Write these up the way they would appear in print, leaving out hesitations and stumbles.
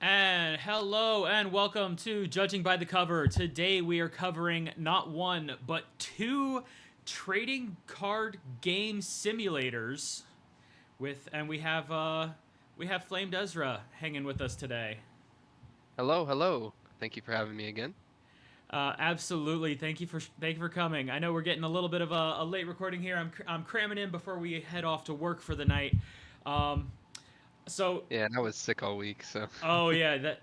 And hello and welcome to Judging by the Cover. Today we are covering not one but two trading card game simulators and we have FlamedEzra hanging with us today. Hello, hello. Thank you for having me again. Absolutely, thank you for coming. I know we're getting a little bit of a late recording here. I'm cramming in before we head off to work for the night. Um, so Yeah, and I was sick all week, so Oh yeah,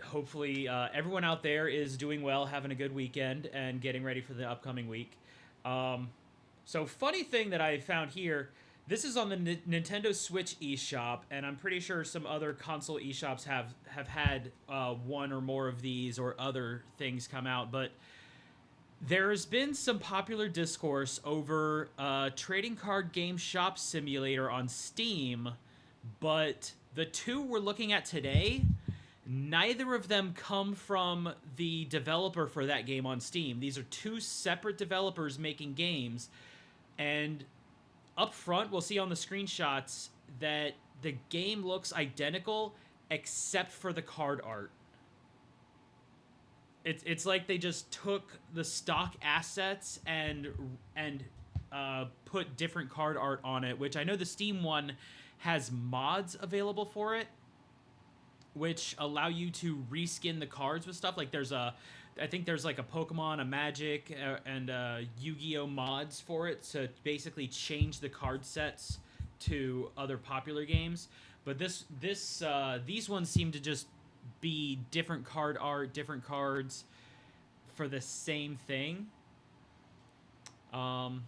hopefully everyone out there is doing well, having a good weekend, and getting ready for the upcoming week. Um, so funny thing that I found here, this is on the Nintendo Switch eShop, and I'm pretty sure some other console eShops have had one or more of these or other things come out, but there has been some popular discourse over trading card game shop simulator on Steam, but the two we're looking at today, neither of them come from the developer for that game on Steam. These are two separate developers making games, and up front, we'll see on the screenshots that the game looks identical except for the card art. It's like they just took the stock assets and put different card art on it, which I know the Steam one has mods available for it, which allow you to reskin the cards with stuff. Like I think there's like a Pokemon, a Magic, and Yu-Gi-Oh mods for it to basically change the card sets to other popular games. But these ones seem to just be different card art, different cards for the same thing. Um,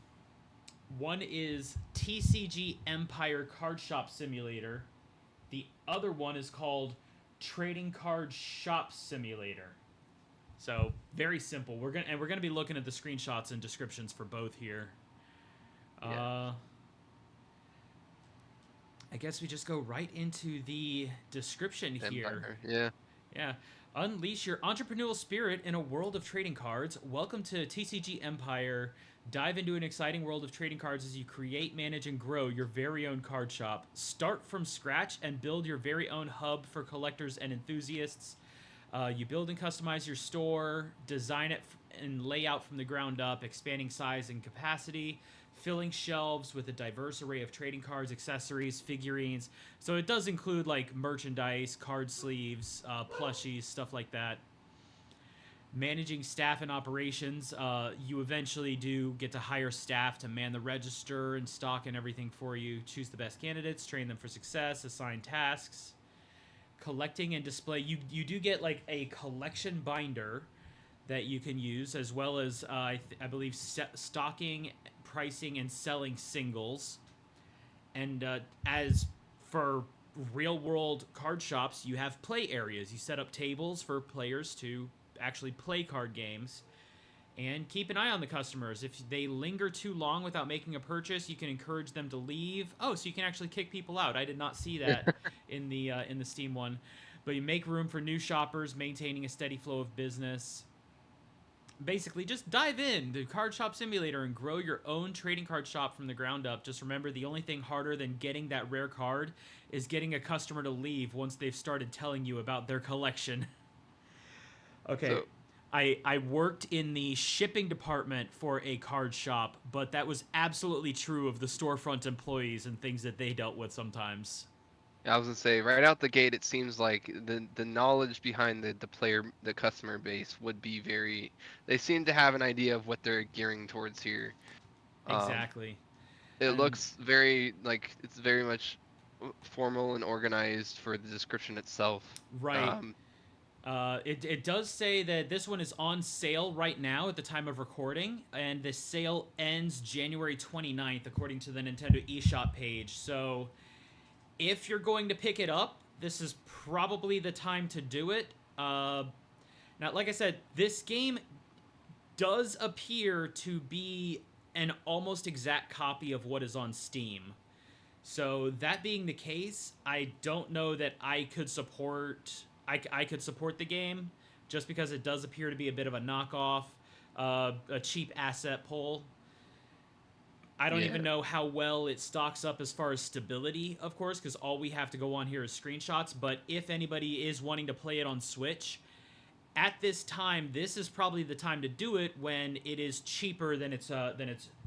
One is TCG Empire Card Shop Simulator. The other one is called Trading Card Shop Simulator. So very simple. We're gonna be looking at the screenshots and descriptions for both here. yeah. Uh, I guess we just go right into the description here. Empire. Yeah. Yeah. Unleash your entrepreneurial spirit in a world of trading cards. Welcome to TCG Empire. Dive into an exciting world of trading cards as you create, manage, and grow your very own card shop. Start from scratch and build your very own hub for collectors and enthusiasts. You build and customize your store, design it and lay out from the ground up, expanding size and capacity, filling shelves with a diverse array of trading cards, accessories, figurines. So it does include like merchandise, card sleeves, plushies, stuff like that. Managing staff and operations, you eventually do get to hire staff to man the register and stock and everything for you. Choose the best candidates, train them for success, assign tasks. Collecting and display, you do get like a collection binder that you can use, as well as I believe stocking, pricing, and selling singles. And as for real world card shops, you have play areas. You set up tables for players to actually play card games. And keep an eye on the customers. If they linger too long without making a purchase, you can encourage them to leave. Oh, so you can actually kick people out. I did not see that in the Steam one. But you make room for new shoppers, maintaining a steady flow of business. Basically, just dive in the Card Shop Simulator and grow your own trading card shop from the ground up. Just remember, the only thing harder than getting that rare card is getting a customer to leave once they've started telling you about their collection. Okay. So I worked in the shipping department for a card shop, but that was absolutely true of the storefront employees and things that they dealt with sometimes. I was gonna say right out the gate, it seems like the knowledge behind the customer base would be very. They seem to have an idea of what they're gearing towards here. Um, Exactly. it And looks very like it's very much formal and organized for the description itself. right. Um, It does say that this one is on sale right now at the time of recording, and the sale ends January 29th, according to the Nintendo eShop page. So if you're going to pick it up, this is probably the time to do it. Now, like I said, this game does appear to be an almost exact copy of what is on Steam. So that being the case, I don't know that I could support the game just because it does appear to be a bit of a knockoff, a cheap asset pull. I don't Yeah. even know how well it stocks up as far as stability, of course, because all we have to go on here is screenshots. But if anybody is wanting to play it on Switch, at this time, this is probably the time to do it when it is cheaper than its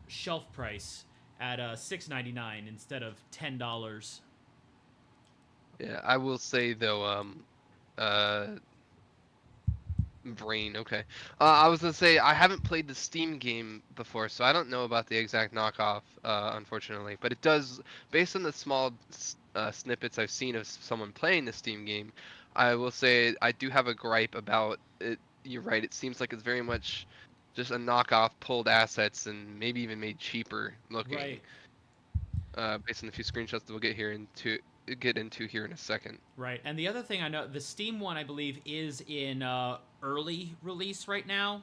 shelf price at $6.99 instead of $10. Yeah, I will say though, uh, Brain, okay. I was gonna say I haven't played the Steam game before, so I don't know about the exact knockoff, unfortunately. But it does, based on the small snippets I've seen of someone playing the Steam game, I will say I do have a gripe about it. You're right. It seems like it's very much just a knockoff, pulled assets, and maybe even made cheaper looking, Right. based on a few screenshots that we'll get into here in a second. Right. And the other thing I know, the Steam one, I believe, is in early release right now.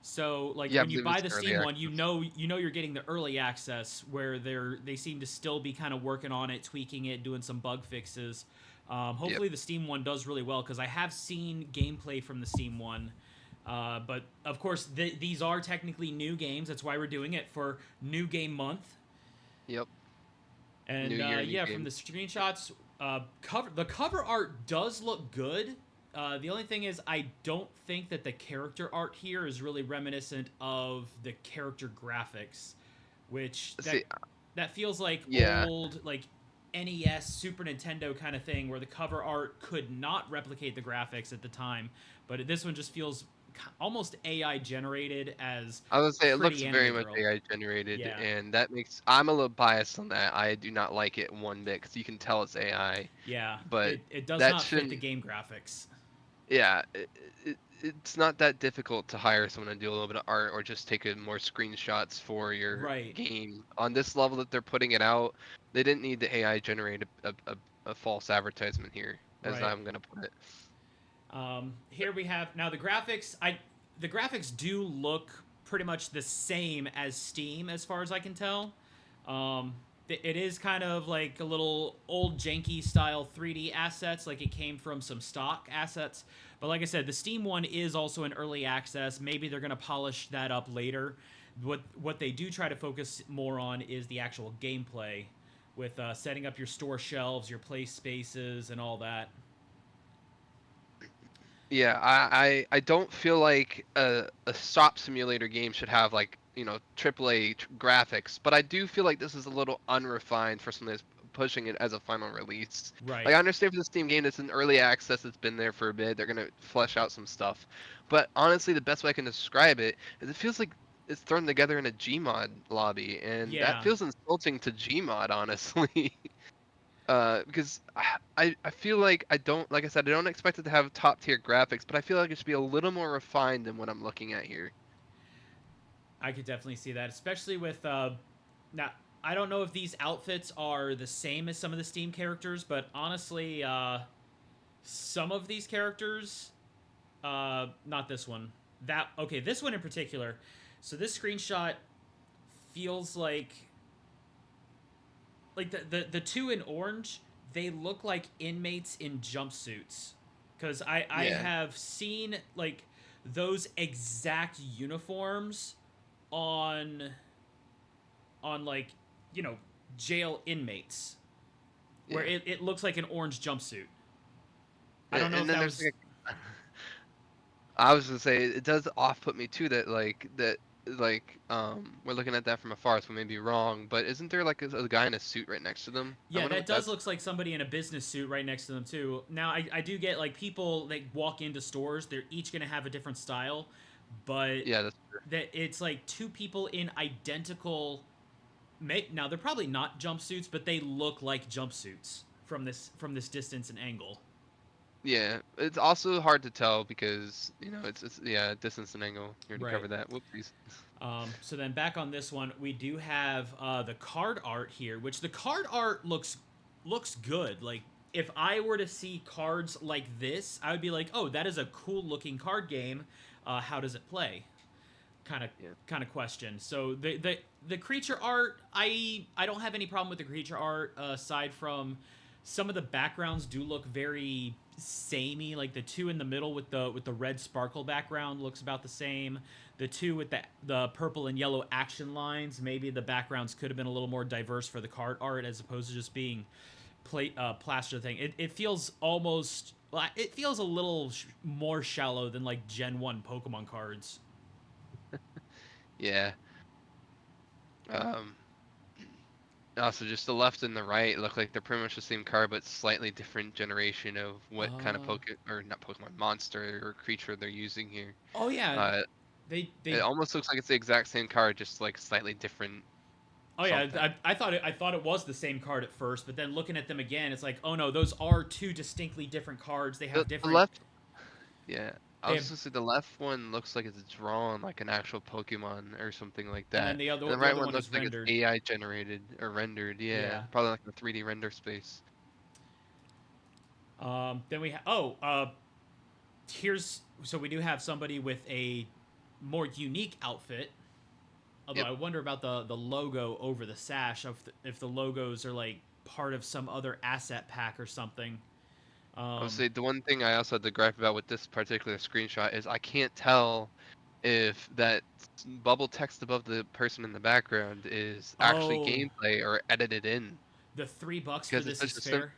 So, like, Yeah, I when you believe buy it's the early Steam one, access. you know you're getting the early access where they seem to still be kind of working on it, tweaking it, doing some bug fixes. Yep. Hopefully, the Steam one does really well because I have seen gameplay from the Steam one. But of course, these are technically new games. That's why we're doing it for New Game Month. Yep. New And year, new yeah, from game. the screenshots, the cover art does look good. The only thing is, I don't think that the character art here is really reminiscent of the character graphics, which See, that feels like yeah. old like NES, Super Nintendo kind of thing, where the cover art could not replicate the graphics at the time, but this one just feels almost AI generated as I would say it looks pretty very anime much girl. AI generated, Yeah, and that makes I'm a little biased on that. I do not like it one bit because you can tell it's AI, yeah, but it does that not fit the shouldn't. game graphics. Yeah, it's not that difficult to hire someone to do a little bit of art or just take a more screenshots for your Right, game. On this level that they're putting it out, they didn't need the AI generate a false advertisement here, as right. I'm gonna put it. Here we have now the graphics do look pretty much the same as Steam as far as I can tell. Um, it is kind of like a little old janky style 3D assets, like it came from some stock assets. But like I said, the Steam one is also in early access. Maybe they're gonna polish that up later. What they do try to focus more on is the actual gameplay, with setting up your store shelves, your place spaces, and all that. Yeah, I don't feel like a shop simulator game should have like, AAA graphics, but I do feel like this is a little unrefined for something that's pushing it as a final release. Like Right. I understand for the Steam game that's in early access, it's been there for a bit, they're gonna flesh out some stuff. But honestly, the best way I can describe it is it feels like it's thrown together in a Gmod lobby, and that Yeah. feels insulting to Gmod, honestly. Because I feel like I don't like I said I don't expect it to have top tier graphics, but I feel like it should be a little more refined than what I'm looking at here. I could definitely see that, especially with now. I don't know if these outfits are the same as some of the Steam characters, but honestly, some of these characters, not this one. That okay, this one in particular. So this screenshot feels like the two in orange. They look like inmates in jumpsuits, because I Yeah, have seen like those exact uniforms on like you know jail inmates where yeah. it looks like an orange jumpsuit. I don't know And if then that there's was like I was gonna say it does off put me too that we're looking at that from afar, so we may be wrong, but isn't there like a guy in a suit right next to them? I yeah, wonder that what does that's. looks like somebody in a business suit right next to them too. Now I do get like people that walk into stores, they're each gonna have a different style, but Yeah, that's true. that it's like two people in identical now they're probably not jumpsuits, but they look like jumpsuits from this distance and angle. Yeah, it's also hard to tell because it's yeah, distance and angle. You already Right. covered that. Whoopsies. So then back on this one, we do have the card art here, which the card art looks good. Like if I were to see cards like this, I would be like, oh, that is a cool looking card game. How does it play? Kind of Yeah. question. So the creature art, I don't have any problem with the creature art aside from some of the backgrounds do look very samey. Like the two in the middle with the red sparkle background looks about the same. The two with the purple and yellow action lines, maybe the backgrounds could have been a little more diverse for the card art as opposed to just being plaster thing. It feels almost, it feels a little more shallow than like Gen 1 Pokemon cards. Yeah. Um, Also, just the left and the right look like they're pretty much the same card, but slightly different generation of what kind of Uh or not Pokemon, monster or creature they're using here. oh yeah, Uh, it they almost looks like it's the exact same card, just like slightly different oh yeah, something. I thought it was the same card at first, but then looking at them again, it's like, oh no, those are two distinctly different cards. They have The different. left, yeah, I They was have, just gonna say the left one looks like it's drawn like an actual Pokemon or something like and then that, and the the right other one one looks is like it's rendered. AI generated or rendered. Yeah, Yeah. probably like a 3D render space. Then we have here's so we do have somebody with a more unique outfit. Although Yep. I wonder about the logo over the sash, if the logos are like part of some other asset pack or something. I would Um, say the one thing I also had to gripe about with this particular screenshot is I can't tell if that bubble text above the person in the background is actually oh, gameplay or edited in the $3 for because it's this such is a fair.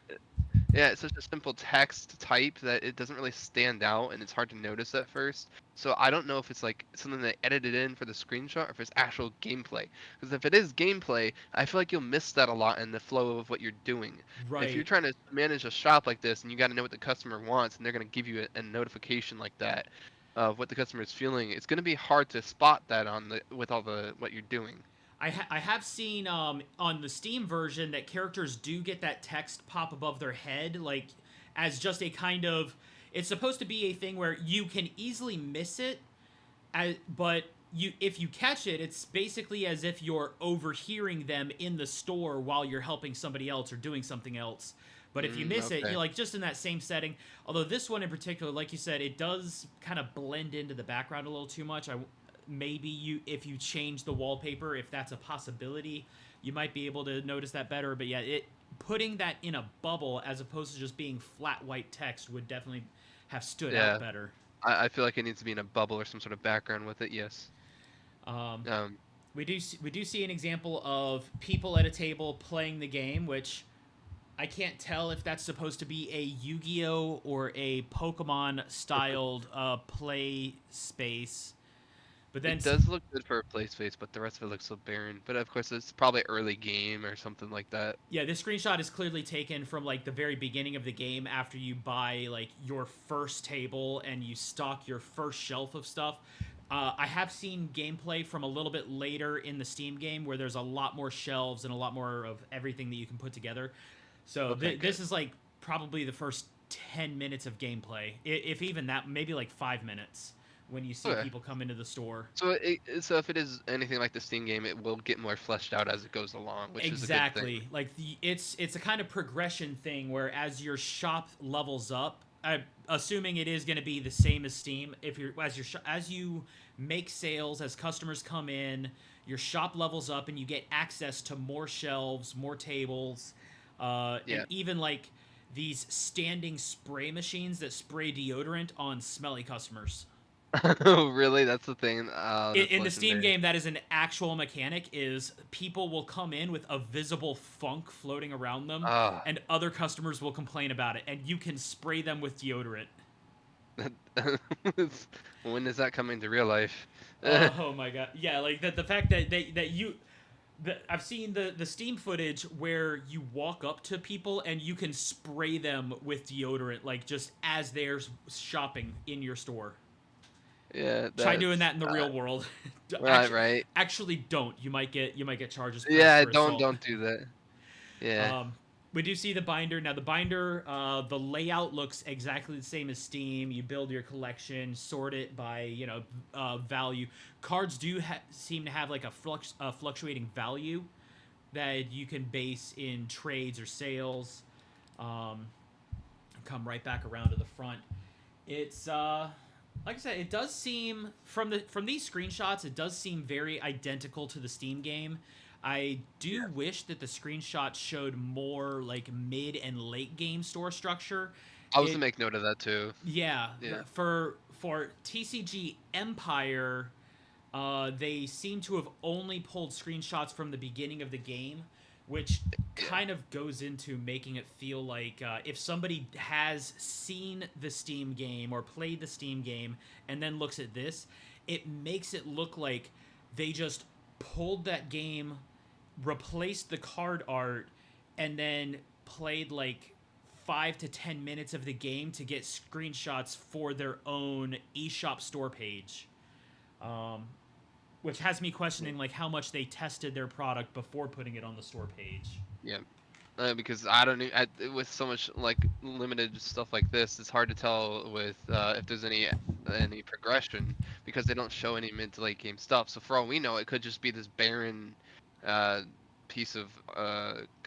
yeah, it's such a simple text type that it doesn't really stand out and it's hard to notice at first. So I don't know if it's like something they edited in for the screenshot or if it's actual gameplay. Because if it is gameplay, I feel like you'll miss that a lot in the flow of what you're doing. If you're Right. trying to manage a shop like this and you got to know what the customer wants and they're going to give you a notification like that of what the customer is feeling, it's going to be hard to spot that on the with all the what you're doing. I have seen on the Steam version that characters do get that text pop above their head, like as just a kind of. It's supposed to be a thing where you can easily miss it, but if you catch it, it's basically as if you're overhearing them in the store while you're helping somebody else or doing something else. But if you miss it, Okay. you like just in that same setting. Although this one in particular, like you said, it does kind of blend into the background a little too much. I maybe you if you change the wallpaper, if that's a possibility, you might be able to notice that better. But yeah, it putting that in a bubble as opposed to just being flat white text would definitely have stood out Yeah, better. I feel like it needs to be in a bubble or some sort of background with it. Yes. Um, Um, we do see an example of people at a table playing the game, which I can't tell if that's supposed to be a Yu-Gi-Oh or a Pokemon styled play space. But then It does look good for a play space, but the rest of it looks so barren. But of course, it's probably early game or something like that. yeah, this screenshot is clearly taken from like the very beginning of the game after you buy like your first table and you stock your first shelf of stuff. I have seen gameplay from a little bit later in the Steam game where there's a lot more shelves and a lot more of everything that you can put together. So Okay, good. this is like probably the first 10 minutes of gameplay, if even that, maybe like 5 minutes when you see Okay. people come into the store. So if it is anything like the Steam game, it will get more fleshed out as it goes along, which is a good thing. Exactly. Like it's a kind of progression thing where as your shop levels up, assuming it is going to be the same as Steam, if you're as you make sales, as customers come in, your shop levels up and you get access to more shelves, more tables, and Yeah. even like these standing spray machines that spray deodorant on smelly customers. Oh, really? That's the thing. Oh, that's In the Steam legendary. game, that is an actual mechanic. Is people will come in with a visible funk floating around them, Ah, and other customers will complain about it, and you can spray them with deodorant. when is that coming to real life? Oh my god, yeah, like the fact that I've seen the Steam footage where you walk up to people and you can spray them with deodorant, like just as they're shopping in your store. Yeah, Try doing that's that in the real world. right, right. Actually, don't. You might get charges pressed Yeah, for assault. don't do that. Yeah. Um, we do see the binder now. The binder, the layout looks exactly the same as Steam. You build your collection, sort it by value. Cards do seem to have like a fluctuating value that you can base in trades or sales. Um, Come right back around to the front. It's like I said, it does seem from these screenshots, it does seem very identical to the Steam game. I Yeah. do wish that the screenshot showed more like mid and late game store structure. I was to It make note of that too. Yeah, Yeah. for TCG Empire, they seem to have only pulled screenshots from the beginning of the game, which Yeah. kind of goes into making it feel like if somebody has seen the Steam game or played the Steam game and then looks at this, it makes it look like they just pulled that game, replaced the card art, and then played like 5 to 10 minutes of the game to get screenshots for their own eShop store page. Um, which has me questioning like how much they tested their product before putting it on the store page. Yeah. Because I don't know, with so much like limited stuff like this, it's hard to tell with if there's any progression because they don't show any mid to late game stuff. So for all we know, it could just be this barren uh, piece of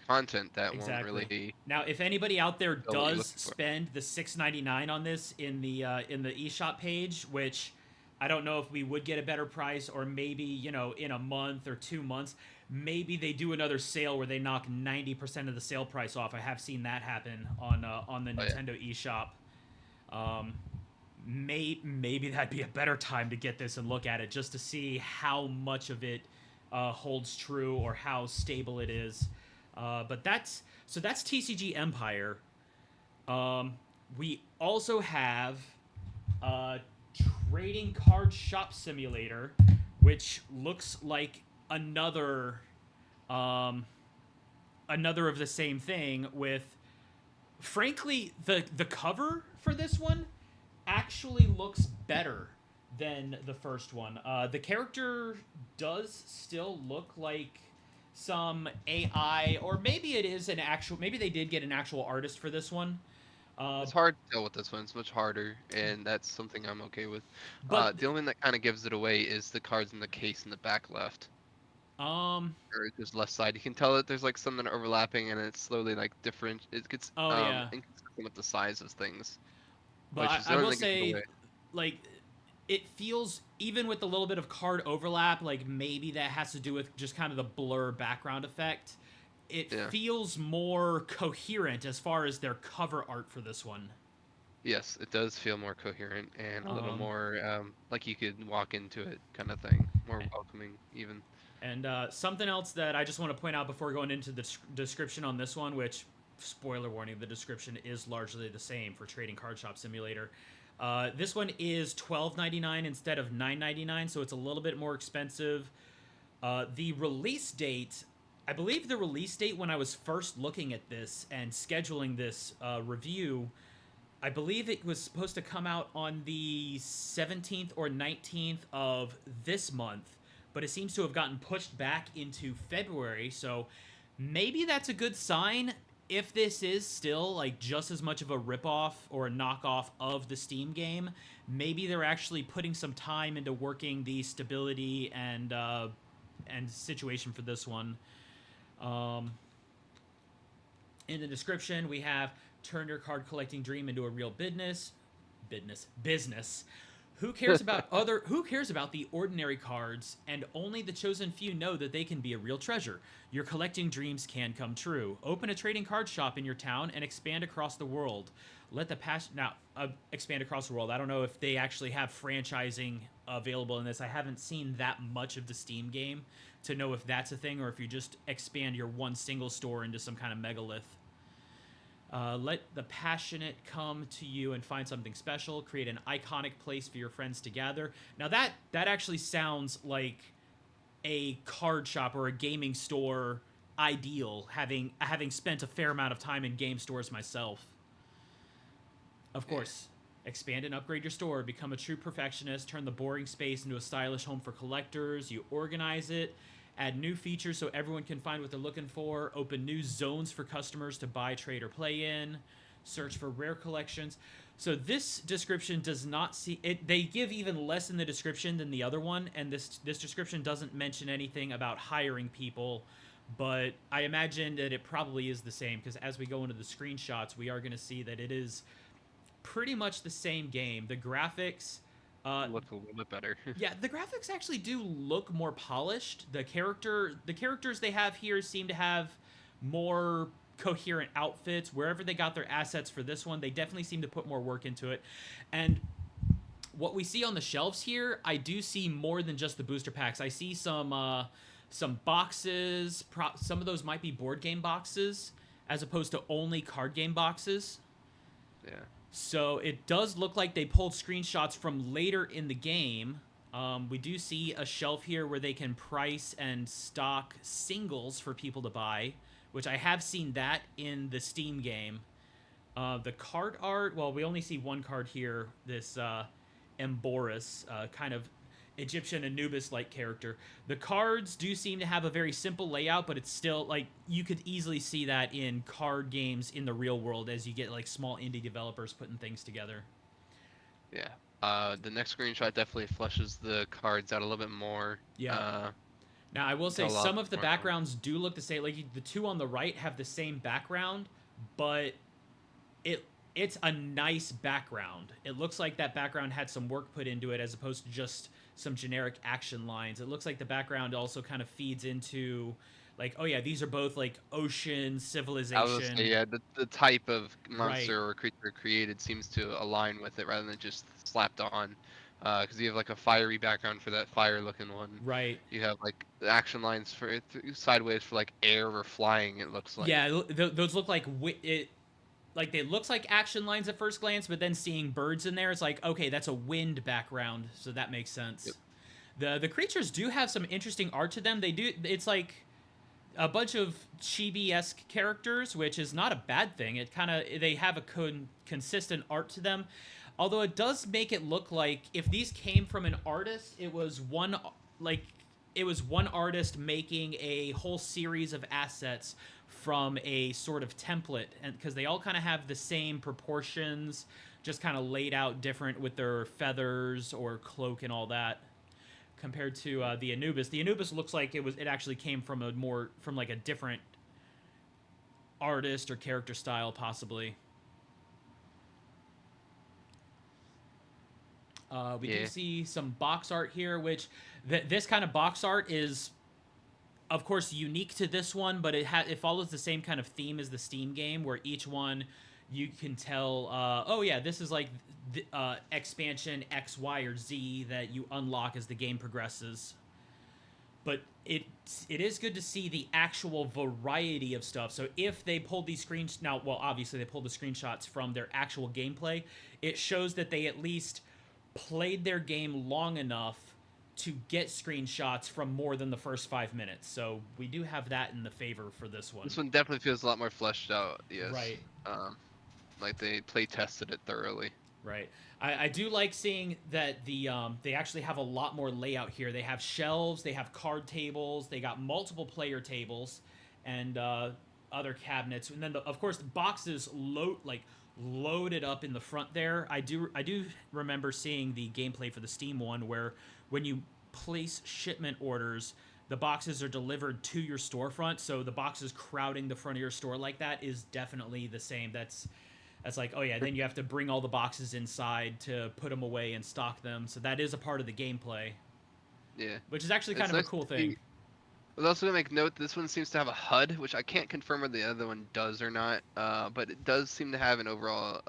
content that won't Exactly. really Now, if anybody out there show what you're does looking for. spend the $6.99 on this in the eShop page, which I don't know if we would get a better price, or maybe in a month or 2 months, maybe they do another sale where they knock 90% of the sale price off. I have seen that happen on the Oh yeah. Nintendo eShop. Um, maybe that'd be a better time to get this and look at it just to see how much of it holds true or how stable it is. But that's TCG Empire. Um, we also have Trading Card Shop Simulator, which looks like um, another of the same thing with, frankly, the cover for this one actually looks better than the first one. The character does still look like some AI, or maybe it is an actual. Maybe they did get an actual artist for this one. Uh, It's hard to tell with this one. It's much harder, and that's something I'm okay with. but The only thing that kind of gives it away is the cards in the case in the back left, um, or just left side. You can tell that there's like some that are overlapping, and it's slowly like different. It gets oh yeah. inconsistent with the size of things, But which is the I only will thing that gives it say, away. like, it feels, even with a little bit of card overlap, like maybe that has to do with just kind of the blur background effect. It Yeah. feels more coherent as far as their cover art for this one. Yes, it does feel more coherent and a little Um, more like you could walk into it kind of thing, more welcoming even. and something else that I just want to point out before going into the description on this one, which, spoiler warning, the description is largely the same for Trading Card Shop Simulator. This one is $12.99 instead of $9.99, so it's a little bit more expensive. The release date, I believe the release date when I was first looking at this and scheduling this review, I believe it was supposed to come out on the 17th or 19th of this month, but it seems to have gotten pushed back into February, so maybe that's a good sign if this is still like just as much of a ripoff or a knockoff of the Steam game. Maybe they're actually putting some time into working the stability and situation for this one. Um, in the description, we have turn your card collecting dream into a real business. Who cares about the ordinary cards, and only the chosen few know that they can be a real treasure. Your collecting dreams can come true. Open a trading card shop in your town and expand across the world. Let the passion now expand across the world. I don't know if they actually have franchising available in this. I haven't seen that much of the Steam game to know if that's a thing or if you just expand your one single store into some kind of megalith. Let the passionate come to you and find something special. Create an iconic place for your friends to gather. Now that actually sounds like a card shop or a gaming store ideal. Having spent a fair amount of time in game stores myself. Of Yeah. course, expand and upgrade your store. Become a true perfectionist. Turn the boring space into a stylish home for collectors. You organize it. Add new features so everyone can find what they're looking for. Open new zones for customers to buy, trade, or play in. Search for rare collections. So this description does not see it. They give even less in the description than the other one, and this description doesn't mention anything about hiring people. But I imagine that it probably is the same because as we go into the screenshots, we are going to see that it is pretty much the same game. The graphics, uh, Looks a little bit better. yeah, the graphics actually do look more polished. The characters they have here seem to have more coherent outfits. Wherever they got their assets for this one, they definitely seem to put more work into it. And what we see on the shelves here, I do see more than just the booster packs. I see some boxes. Some of those might be board game boxes, as opposed to only card game boxes. Yeah. So it does look like they pulled screenshots from later in the game. We do see a shelf here where they can price and stock singles for people to buy, which I have seen that in the Steam game. The card art, well, we only see one card here, this Emboris, kind of Egyptian Anubis-like character. The cards do seem to have a very simple layout, but it's still, like, you could easily see that in card games in the real world as you get, like, small indie developers putting things together. Yeah. The next screenshot definitely fleshes the cards out a little bit more. Yeah. Now, I will say Tell a lot some of the more. backgrounds do look the same. Like, the two on the right have the same background, but it's a nice background. It looks like that background had some work put into it as opposed to just some generic action lines. It looks like the background also kind of feeds into, like, oh yeah, these are both like ocean, I was civilization. say, yeah, the type of Right. monster or creature created seems to align with it rather than just slapped on. Because you have like a fiery background for that fire-looking one. Right. You have like the action lines for sideways for like air or flying. It looks like. Yeah, those look like it. Like, they looks like action lines at first glance, but then seeing birds in there, it's like, okay, that's a wind background, so that makes sense. Yep. The creatures do have some interesting art to them. They do. It's like a bunch of chibi-esque characters, which is not a bad thing. It kind of, they have a consistent art to them. Although it does make it look like if these came from an artist, it was one artist making a whole series of assets from a sort of template, and because they all kind of have the same proportions, just kind of laid out different with their feathers or cloak and all that. Compared to the Anubis, looks like it actually came from like a different artist or character style, possibly. We do see some box art here, which this kind of box art is, of course, unique to this one, but it follows the same kind of theme as the Steam game, where each one you can tell, oh yeah, this is like expansion X, Y, or Z that you unlock as the game progresses. But it is good to see the actual variety of stuff. So if they pulled these screens now, well, obviously they pulled the screenshots from their actual gameplay. It shows that they at least played their game long enough to get screenshots from more than the first 5 minutes. So we do have that in the favor for this one. This one definitely feels a lot more fleshed out. Yes. Right. Like they play tested it thoroughly. Right. I do like seeing that they actually have a lot more layout here. They have shelves, they have card tables, they got multiple player tables, and other cabinets, and then of course the boxes loaded up in the front there. I do remember seeing the gameplay for the Steam one where when you place shipment orders, the boxes are delivered to your storefront. So the boxes crowding the front of your store like that is definitely the same. That's like, oh yeah, then you have to bring all the boxes inside to put them away and stock them. So that is a part of the gameplay. Yeah. Which is actually kind of a cool thing. I was also gonna make note this one seems to have a HUD, which I can't confirm whether the other one does or not. But it does seem to have an overall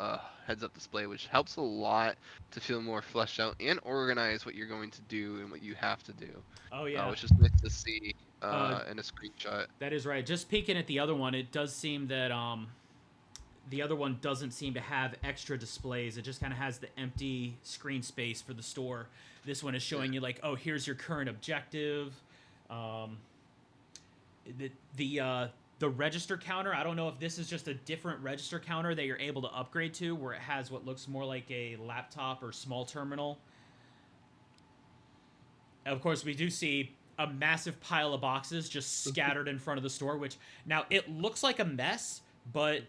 heads-up display, which helps a lot to feel more fleshed out and organize what you're going to do and what you have to do. Oh yeah. Which is nice to see in a screenshot. That is right. Just peeking at the other one, it does seem that the other one doesn't seem to have extra displays. It just kind of has the empty screen space for the store. This one is showing you like, oh, here's your current objective. The register counter, I don't know if this is just a different register counter that you're able to upgrade to, where it has what looks more like a laptop or small terminal. Of course, we do see a massive pile of boxes just scattered in front of the store, which now it looks like a mess, but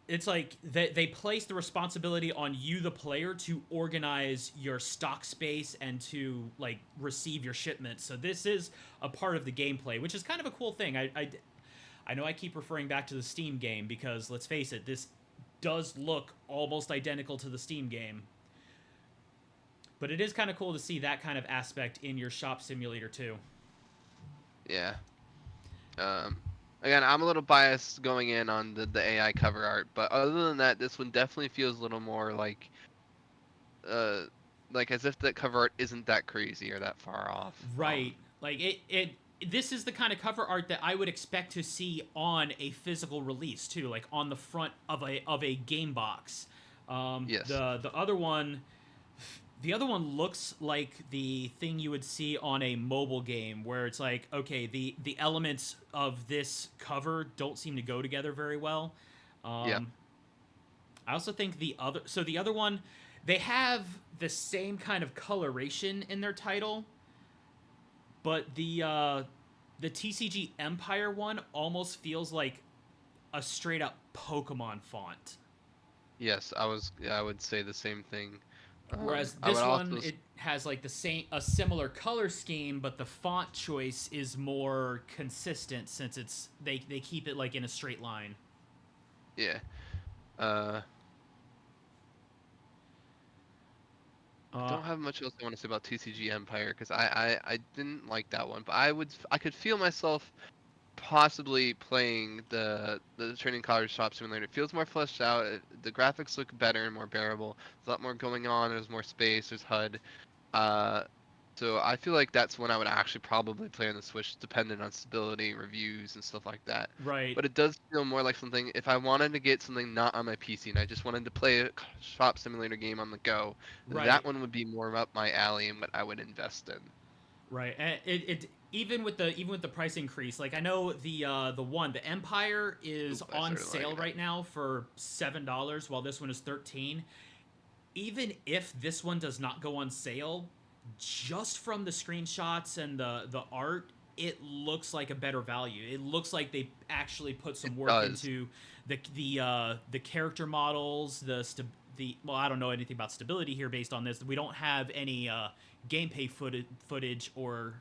it's like they place the responsibility on you, the player, to organize your stock space and to like receive your shipments. So this is a part of the gameplay, which is kind of a cool thing. I know I keep referring back to the Steam game because let's face it, this does look almost identical to the Steam game. But it is kind of cool to see that kind of aspect in your shop simulator too. Yeah. Again, I'm a little biased going in on the AI cover art, but other than that, this one definitely feels a little more uh like as if the cover art isn't that crazy or that far off. Right. Like it this is the kind of cover art that I would expect to see on a physical release too, like on the front of a game box. Yes. The other one looks like the thing you would see on a mobile game where it's like, okay, the elements of this cover don't seem to go together very well. Yeah. Um, I also think the other one, they have the same kind of coloration in their title, but the TCG Empire one almost feels like a straight up Pokemon font. Yes, I would say the same thing. Whereas I would this one, also it has like a similar color scheme, but the font choice is more consistent since they keep it like in a straight line. yeah. Uh I Uh, don't have much else I want to say about TCG Empire because I didn't like that one, but I could feel myself possibly playing the Trading Card Shop Simulator. It feels more fleshed out. The graphics look better and more bearable. There's a lot more going on. There's more space. There's HUD. Uh, so I feel like that's when I would actually probably play on the Switch, dependent on stability, reviews, and stuff like that. right, But it does feel more like something. If I wanted to get something not on my PC and I just wanted to play a shop simulator game on the go, right. that one would be more up my alley and what I would invest in. Right. And it even with the price increase, like I know the Empire is Oop, I on started sale lagging out. right now for $7 while this one is 13. Even if this one does not go on sale, just from the screenshots and the art, it looks like a better value. It looks like they actually put It some work does. into the character models, the well, I don't know anything about stability here based on this. We don't have any gameplay footage or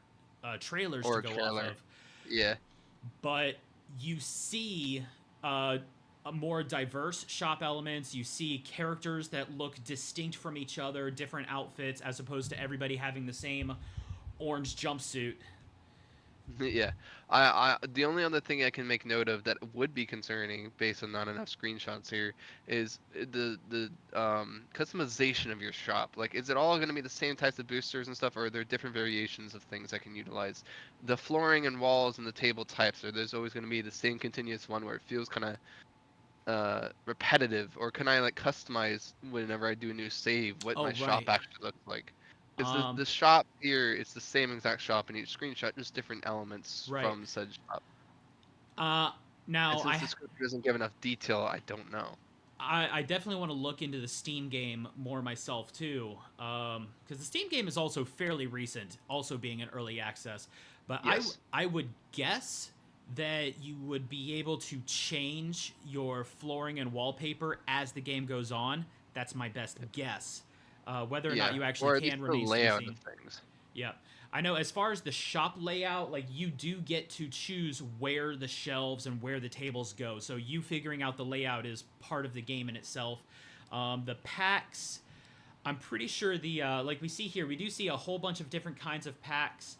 trailers to Or a go off trailer. of, Yeah. but you see uh, a more diverse shop elements. You see characters that look distinct from each other, different outfits, as opposed to everybody having the same orange jumpsuit. Yeah, the only other thing I can make note of that would be concerning, based on not enough screenshots here, is the customization of your shop. Like, is it all going to be the same types of boosters and stuff, or are there different variations of things I can utilize? The flooring and walls and the table types, or there's always going to be the same continuous one where it feels kind of repetitive, or can I like customize whenever I do a new save what Oh my shop right, actually looks like? Because um, the shop here, it's the same exact shop in each screenshot, just different elements right. from said shop. Uh, And now since the script doesn't give enough detail, I don't know. I definitely want to look into the Steam game more myself too, because the Steam game is also fairly recent, also being in early access. But Yes. I would guess that you would be able to change your flooring and wallpaper as the game goes on. That's my best guess. Whether or not Yeah. you actually Or at least can the remains to be layout of seen. things. Yeah. I know as far as the shop layout, like you do get to choose where the shelves and where the tables go. So you figuring out the layout is part of the game in itself. The packs, I'm pretty sure like we see here, we do see a whole bunch of different kinds of packs.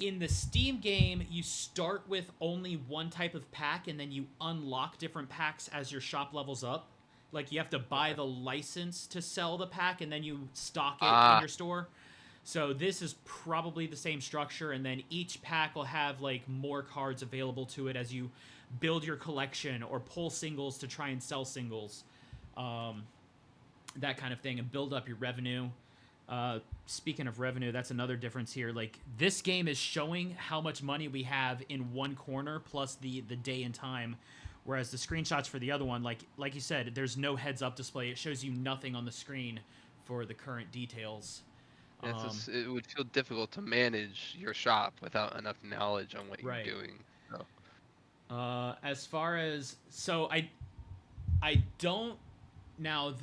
In the Steam game, you start with only one type of pack and then you unlock different packs as your shop levels up. Like you have to buy Okay. the license to sell the pack and then you stock it in Ah, your store. So this is probably the same structure, and then each pack will have like more cards available to it as you build your collection or pull singles to try and sell singles, um, that kind of thing, and build up your revenue. Speaking of revenue, that's another difference here. Like this game is showing how much money we have in one corner plus the day and time, whereas the screenshots for the other one, like you said, there's no heads up display. It shows you nothing on the screen for the current details. Um, it would feel difficult to manage your shop without enough knowledge on what you're right. doing. So, As far as I don't now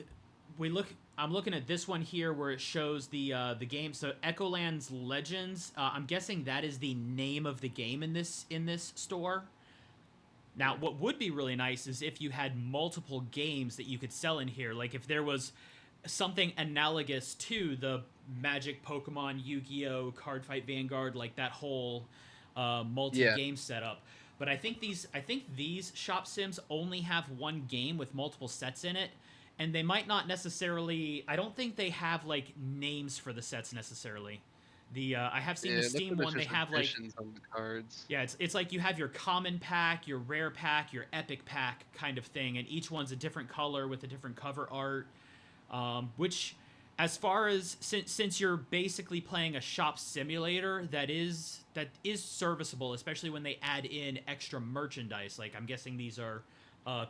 we look. I'm looking at this one here where it shows the game. So Echolands Legends. I'm guessing that is the name of the game in this store. Now, yeah. what would be really nice is if you had multiple games that you could sell in here. Like if there was something analogous to the Magic, Pokemon, Yu-Gi-Oh, Card Fight Vanguard, like that whole Yeah. multi-game setup. But I think these shop sims only have one game with multiple sets in it, and they might not necessarily. I don't think they have like names for the sets necessarily. The I have seen the Yeah, it looks Steam like there's one. They just have like, additions on the cards. yeah, it's like you have your common pack, your rare pack, your epic pack kind of thing, and each one's a different color with a different cover art. Which, as far as since you're basically playing a shop simulator, that is serviceable, especially when they add in extra merchandise. Like I'm guessing these are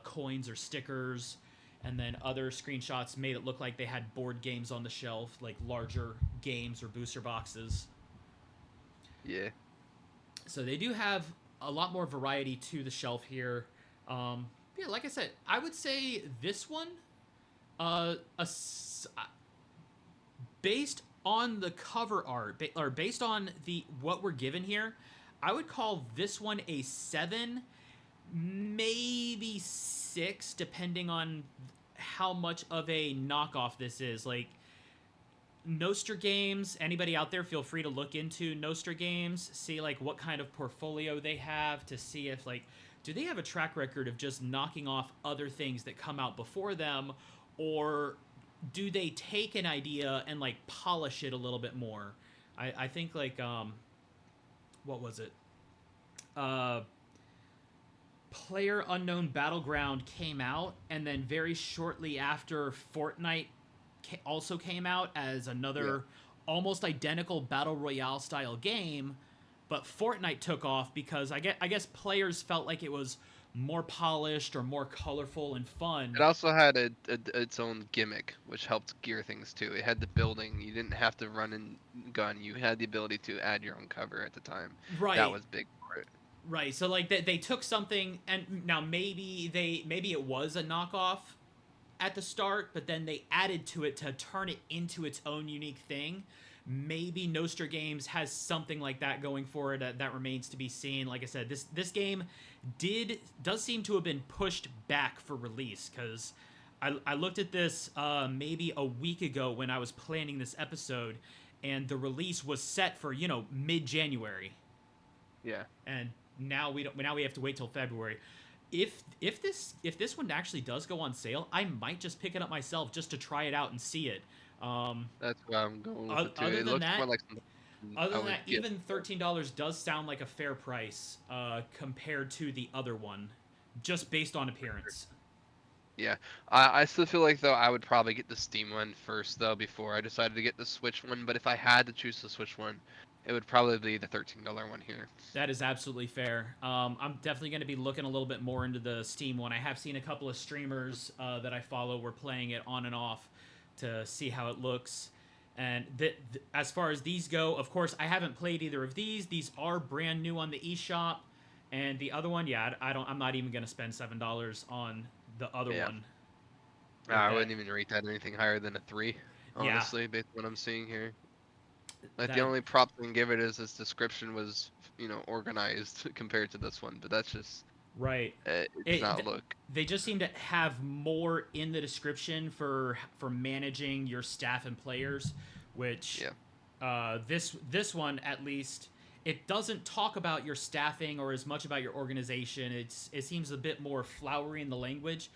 coins or stickers, and then other screenshots made it look like they had board games on the shelf, like larger games or booster boxes. Yeah. So they do have a lot more variety to the shelf here. Yeah, like I said, I would say this one, uh, a, based on the cover art, or based on the what we're given here, I would call this one a 7, maybe 6, depending on how much of a knockoff this is. Like, Nostra Games, anybody out there, feel free to look into Nostra Games, see like what kind of portfolio they have, to see if like, do they have a track record of just knocking off other things that come out before them, or do they take an idea and like polish it a little bit more? I think like what was it? Uh Player Unknown Battleground came out, and then very shortly after Fortnite also came out as Yeah. another almost identical battle royale style game, but Fortnite took off because I guess players felt like it was more polished or more colorful and It fun. also had its own gimmick, which helped gear things too. It had the building. You didn't have to run and gun. You had the ability to add your own cover at the time. That Right. was big for it. Right. So like they took something, and now maybe it was a knockoff at the start, but then they added to it to turn it into its own unique thing. Maybe Nostra Games has something like that going for it. That remains to be seen. Like I said, this game does seem to have been pushed back for release, because I looked at this maybe a week ago when I was planning this episode, and the release was set for mid January, Yeah. and now we have to wait till February. If this one actually does go on sale, I might just pick it up myself just to try it out and see it. Um, That's why I'm going with it too. other It than looks that, more like something other I than would that, get. even $13 does sound like a fair price compared to the other one, just based on appearance. Yeah. I still feel like though I would probably get the Steam one first though before I decided to get the Switch one. But if I had to choose the Switch one, it would probably be the $13 one here. That is absolutely fair. I'm definitely going to be looking a little bit more into the Steam one. I have seen a couple of streamers that I follow were playing it on and off to see how it looks. And as far as these go, of course, I haven't played either of these. These are brand new on the eShop, and the other one, yeah, I don't. I'm not even going to spend $7 on the other Yeah. one. With I that, wouldn't even rate that anything higher than a 3, yeah, honestly, based on what I'm seeing here. Like the that only prop I can give it is its description was, organized compared to this one, but that's just right. it does It not look. they just seem to have more in the description for managing your staff and players, which Yeah. this one at least, it doesn't talk about your staffing or as much about your organization. It seems a bit more flowery in the language,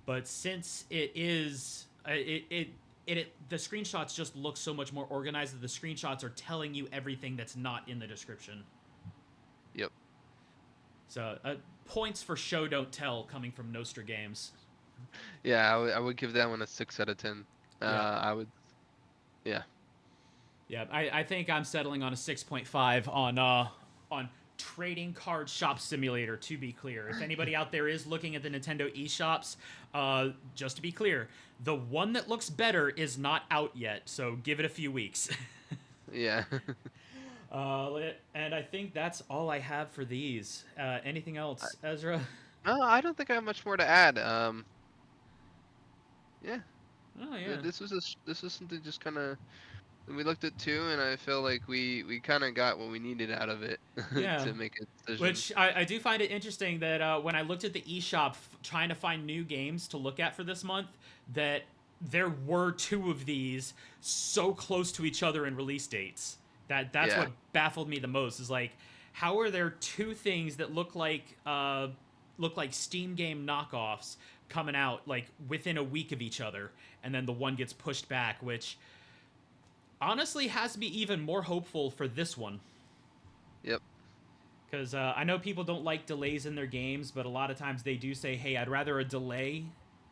but since it is the screenshots just look so much more organized that the screenshots are telling you everything that's not in the description. Yep. So points for show don't tell coming from Nostra Games. Yeah, I would give that one a 6 out of 10. Yeah. I would. Yeah. Yeah, I think I'm settling on a 6.5 on Trading Card Shop Simulator, to be clear. If anybody out there is looking at the Nintendo eShops, just to be clear, the one that looks better is not out yet, so give it a few weeks. Yeah. And I think that's all I have for these. Anything else, Ezra? No, I don't think I have much more to add. Yeah. Oh, yeah. This was something just kind of we looked at two, and I feel like we kind of got what we needed out of it Yeah. to make a decision. Which I do find it interesting that when I looked at the eShop trying to find new games to look at for this month, that there were two of these so close to each other in release dates. That's Yeah. what baffled me the most, is like, how are there two things that look like Steam game knockoffs coming out like within a week of each other, and then the one gets pushed back, which honestly has me even more hopeful for this one. Yep. Because I know people don't like delays in their games, but a lot of times they do say, hey, I'd rather a delay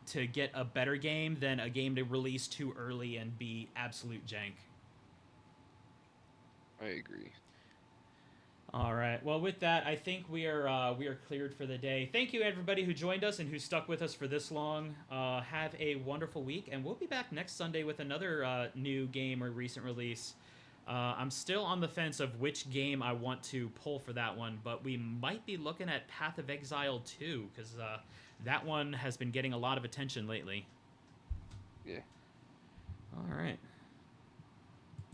to get a better game than a game to release too early and be absolute jank. I agree. All right. Well, with that, I think we are cleared for the day. Thank you, everybody who joined us and who stuck with us for this long. Have a wonderful week, and we'll be back next Sunday with another new game or recent release. I'm still on the fence of which game I want to pull for that one, but we might be looking at Path of Exile 2, because that one has been getting a lot of attention lately. Yeah. All right.